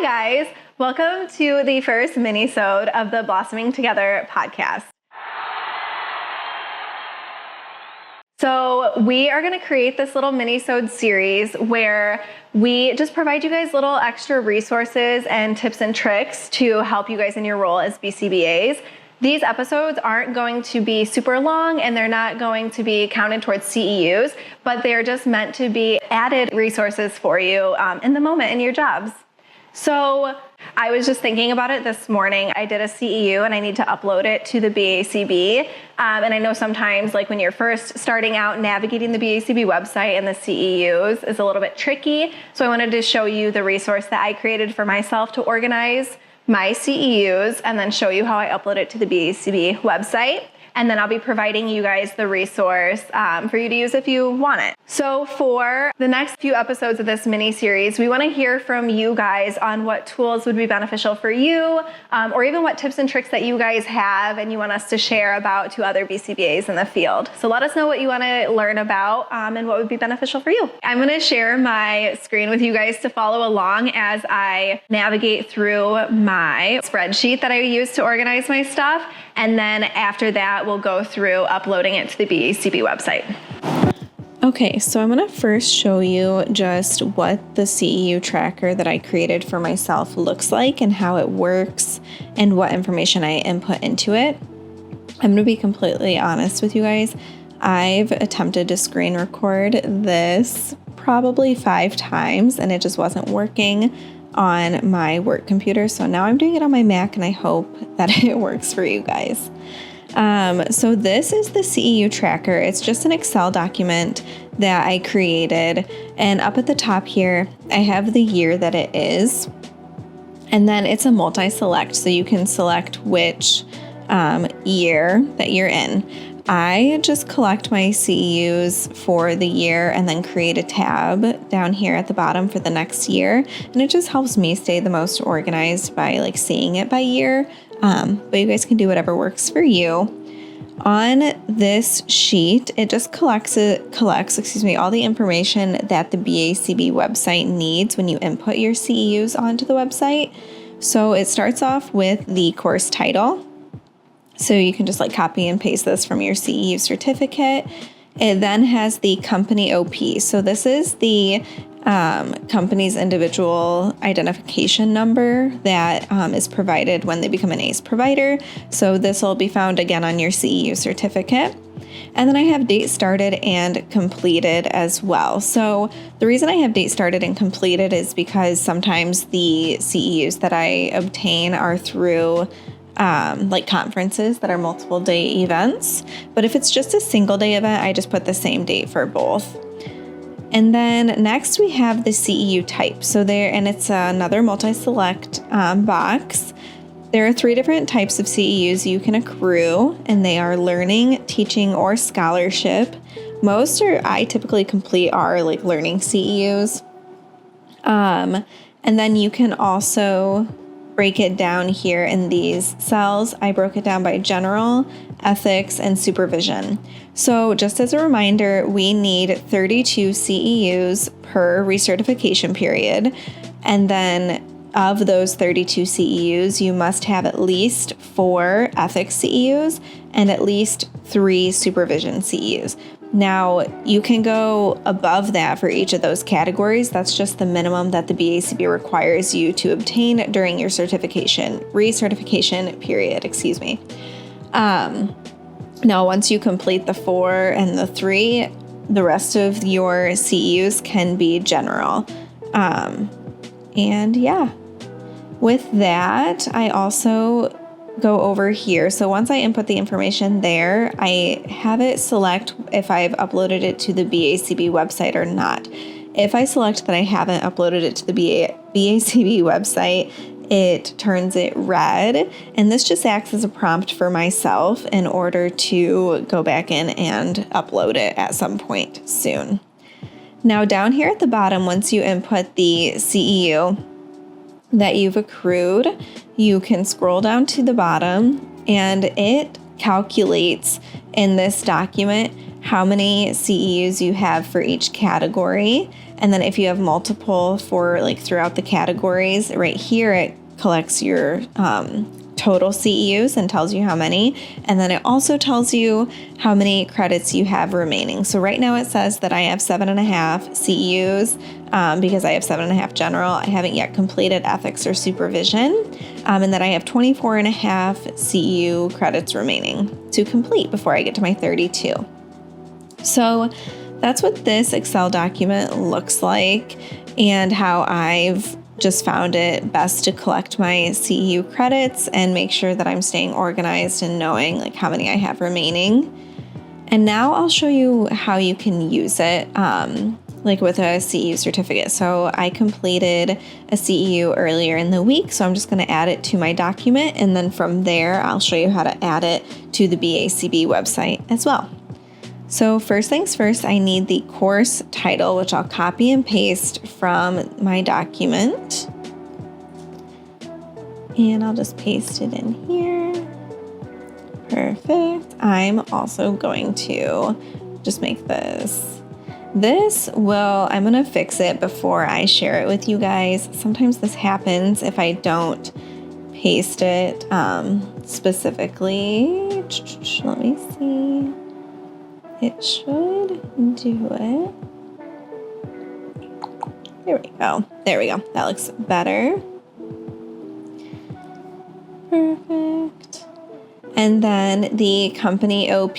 Hi guys, welcome to the first Minisode of the Blossoming Together podcast. So we are going to create this little Minisode series where we just provide you guys little extra resources and tips and tricks to help you guys in your role as BCBAs. These episodes aren't going to be super long and they're not going to be counted towards CEUs, but they're just meant to be added resources for you in the moment in your jobs. So I was just thinking about it this morning. I did a CEU and I need to upload it to the BACB. And I know sometimes like when you're first starting out, navigating the BACB website and the CEUs is a little bit tricky. So I wanted to show you the resource that I created for myself to organize my CEUs and then show you how I upload it to the BACB website. And then I'll be providing you guys the resource for you to use if you want it. So for the next few episodes of this mini series, we want to hear from you guys on what tools would be beneficial for you, or even what tips and tricks that you guys have and you want us to share about to other BCBAs in the field. So let us know what you want to learn about and what would be beneficial for you. I'm going to share my screen with you guys to follow along as I navigate through my spreadsheet that I use to organize my stuff. And then after that, we'll go through uploading it to the BACB website. Okay, so I'm going to first show you just what the CEU tracker that I created for myself looks like and how it works and what information I input into it. I'm going to be completely honest with you guys. I've attempted to screen record this probably 5 times and it just wasn't working on my work computer. So now I'm doing it on my Mac and I hope that it works for you guys. So this is the CEU tracker. It's just an Excel document that I created. And up at the top here, I have the year that it is. And then it's a multi-select, so you can select which year that you're in. I just collect my CEUs for the year and then create a tab down here at the bottom for the next year. And it just helps me stay the most organized by like seeing it by year. But you guys can do whatever works for you. On this sheet, it just collects all the information that the BACB website needs when you input your CEUs onto the website. So it starts off with the course title. So you can just like copy and paste this from your CEU certificate. It then has the company OP. So this is the company's individual identification number that is provided when they become an ACE provider. So this will be found again on your CEU certificate. And then I have date started and completed as well. So the reason I have date started and completed is because sometimes the CEUs that I obtain are through like conferences that are multiple day events. But if it's just a single day event, I just put the same date for both. And then next we have the CEU type. So and it's another multi-select box. There are 3 different types of CEUs you can accrue, and they are learning, teaching, or scholarship. I typically complete are like learning CEUs. And then you can also break it down here in these cells. I broke it down by general, ethics, and supervision. So just as a reminder, we need 32 CEUs per recertification period. And then of those 32 CEUs, you must have at least 4 ethics CEUs and at least 3 supervision CEUs. Now, you can go above that for each of those categories. That's just the minimum that the BACB requires you to obtain during your recertification period, Now, once you complete the 4 and the 3, the rest of your CEUs can be general. And yeah, with that, I also go over here. So once I input the information there, I have it select if I've uploaded it to the BACB website or not. If I select that I haven't uploaded it to the BACB website, it turns it red. And this just acts as a prompt for myself in order to go back in and upload it at some point soon. Now down here at the bottom, once you input the CEU that you've accrued, you can scroll down to the bottom and it calculates in this document how many CEUs you have for each category. And then if you have multiple for like throughout the categories, right here it collects your total CEUs and tells you how many. And then it also tells you how many credits you have remaining. So right now it says that I have 7.5 CEUs because I have 7.5 general. I haven't yet completed ethics or supervision. And then I have 24.5 CEU credits remaining to complete before I get to my 32. So that's what this Excel document looks like and how I've just found it best to collect my CEU credits and make sure that I'm staying organized and knowing like how many I have remaining. And now I'll show you how you can use it like with a CEU certificate. So I completed a CEU earlier in the week, so I'm just going to add it to my document, and then from there I'll show you how to add it to the BACB website as well. So first things first, I need the course title, which I'll copy and paste from my document. And I'll just paste it in here. Perfect. I'm also going to just make this. I'm going to fix it before I share it with you guys. Sometimes this happens if I don't paste it specifically. Let me see. It should do it. There we go. There we go. That looks better. Perfect. And then the company OP.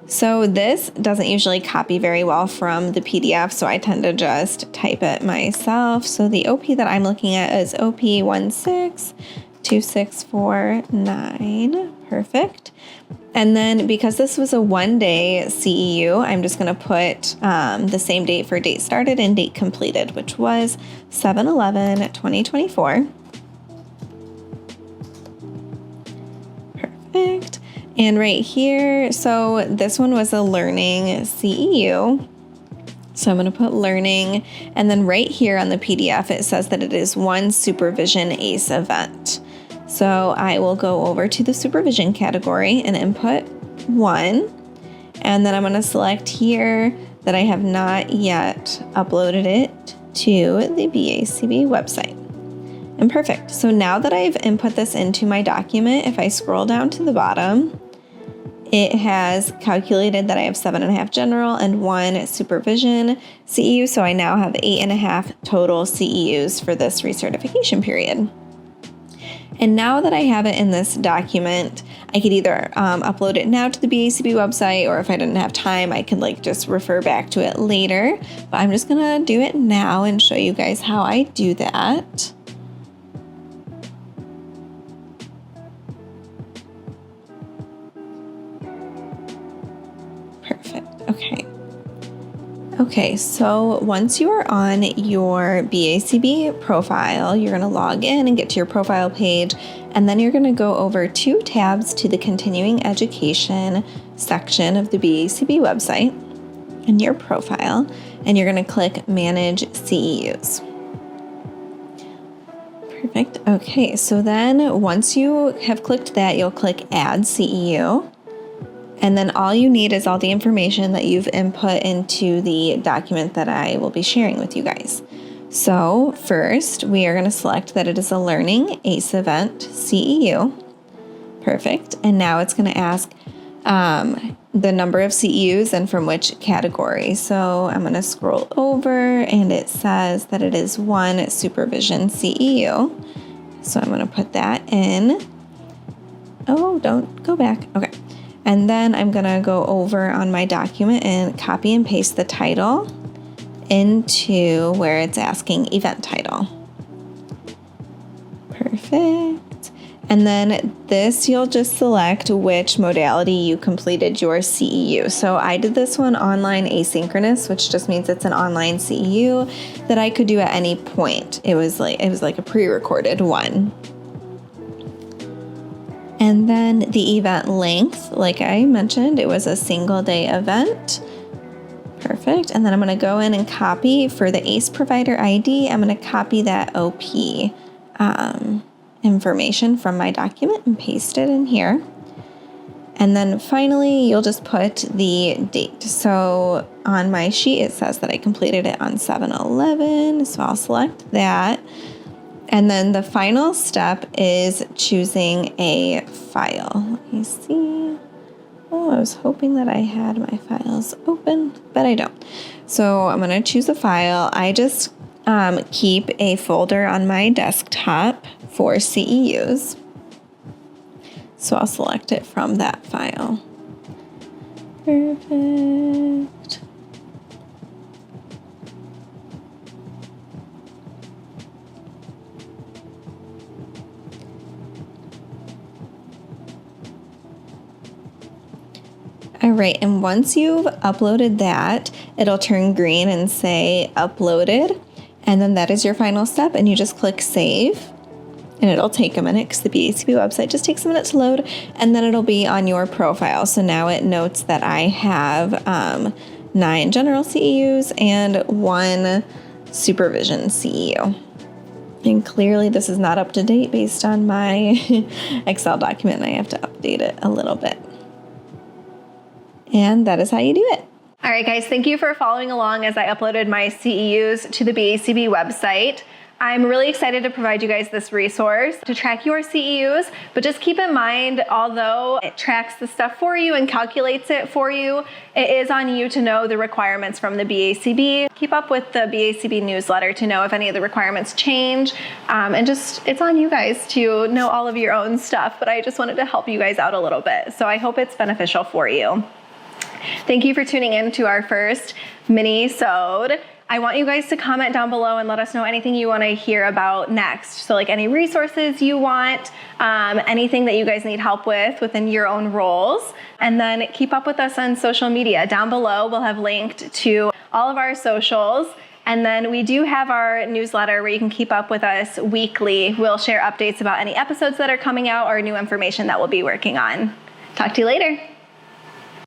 So this doesn't usually copy very well from the PDF, so I tend to just type it myself. So the OP that I'm looking at is OP 162649. Perfect. And then because this was a 1-day CEU, I'm just going to put the same date for date started and date completed, which was 7/11/2024. Perfect. And right here, so this one was a learning CEU. So I'm going to put learning. And then right here on the PDF, it says that it is one supervision ACE event. So I will go over to the supervision category and input 1. And then I'm going to select here that I have not yet uploaded it to the BACB website. And perfect. So now that I've input this into my document, if I scroll down to the bottom, it has calculated that I have 7.5 general and 1 supervision CEU. So I now have 8.5 total CEUs for this recertification period. And now that I have it in this document, I could either upload it now to the BACB website, or if I didn't have time, I could like just refer back to it later. But I'm just gonna do it now and show you guys how I do that. Perfect, okay. Okay, so once you are on your BACB profile, you're going to log in and get to your profile page, and then you're going to go over 2 tabs to the continuing education section of the BACB website in your profile, and you're going to click Manage CEUs. Perfect. Okay, so then once you have clicked that, you'll click Add CEU. And then all you need is all the information that you've input into the document that I will be sharing with you guys. So first, we are going to select that it is a learning ACE event CEU. Perfect. And now it's going to ask the number of CEUs and from which category. So I'm going to scroll over and it says that it is 1 supervision CEU. So I'm going to put that in. Oh, don't go back. Okay. And then I'm going to go over on my document and copy and paste the title into where it's asking event title. Perfect. And then this, you'll just select which modality you completed your CEU. So I did this one online asynchronous, which just means it's an online CEU that I could do at any point. It was like a pre-recorded one. And then the event length, like I mentioned, it was a single day event. Perfect. And then I'm going to go in and copy for the ACE provider ID. I'm going to copy that OP information from my document and paste it in here. And then finally, you'll just put the date. So on my sheet, it says that I completed it on 7/11, so I'll select that. And then the final step is choosing a file. Let me see. Oh, I was hoping that I had my files open, but I don't. So I'm gonna choose a file. I just keep a folder on my desktop for CEUs. So I'll select it from that file. Perfect. All right, and once you've uploaded that, it'll turn green and say uploaded, and then that is your final step, and you just click save, and it'll take a minute because the BACB website just takes a minute to load, and then it'll be on your profile. So now it notes that I have 9 general CEUs and 1 supervision CEU. And clearly this is not up to date based on my Excel document, and I have to update it a little bit. And that is how you do it. All right, guys, thank you for following along as I uploaded my CEUs to the BACB website. I'm really excited to provide you guys this resource to track your CEUs, but just keep in mind, although it tracks the stuff for you and calculates it for you, it is on you to know the requirements from the BACB. Keep up with the BACB newsletter to know if any of the requirements change, and just, it's on you guys to know all of your own stuff, but I just wanted to help you guys out a little bit. So I hope it's beneficial for you. Thank you for tuning in to our first mini-sode. I want you guys to comment down below and let us know anything you want to hear about next. So like any resources you want, anything that you guys need help with within your own roles. And then keep up with us on social media. Down below, we'll have linked to all of our socials. And then we do have our newsletter where you can keep up with us weekly. We'll share updates about any episodes that are coming out or new information that we'll be working on. Talk to you later.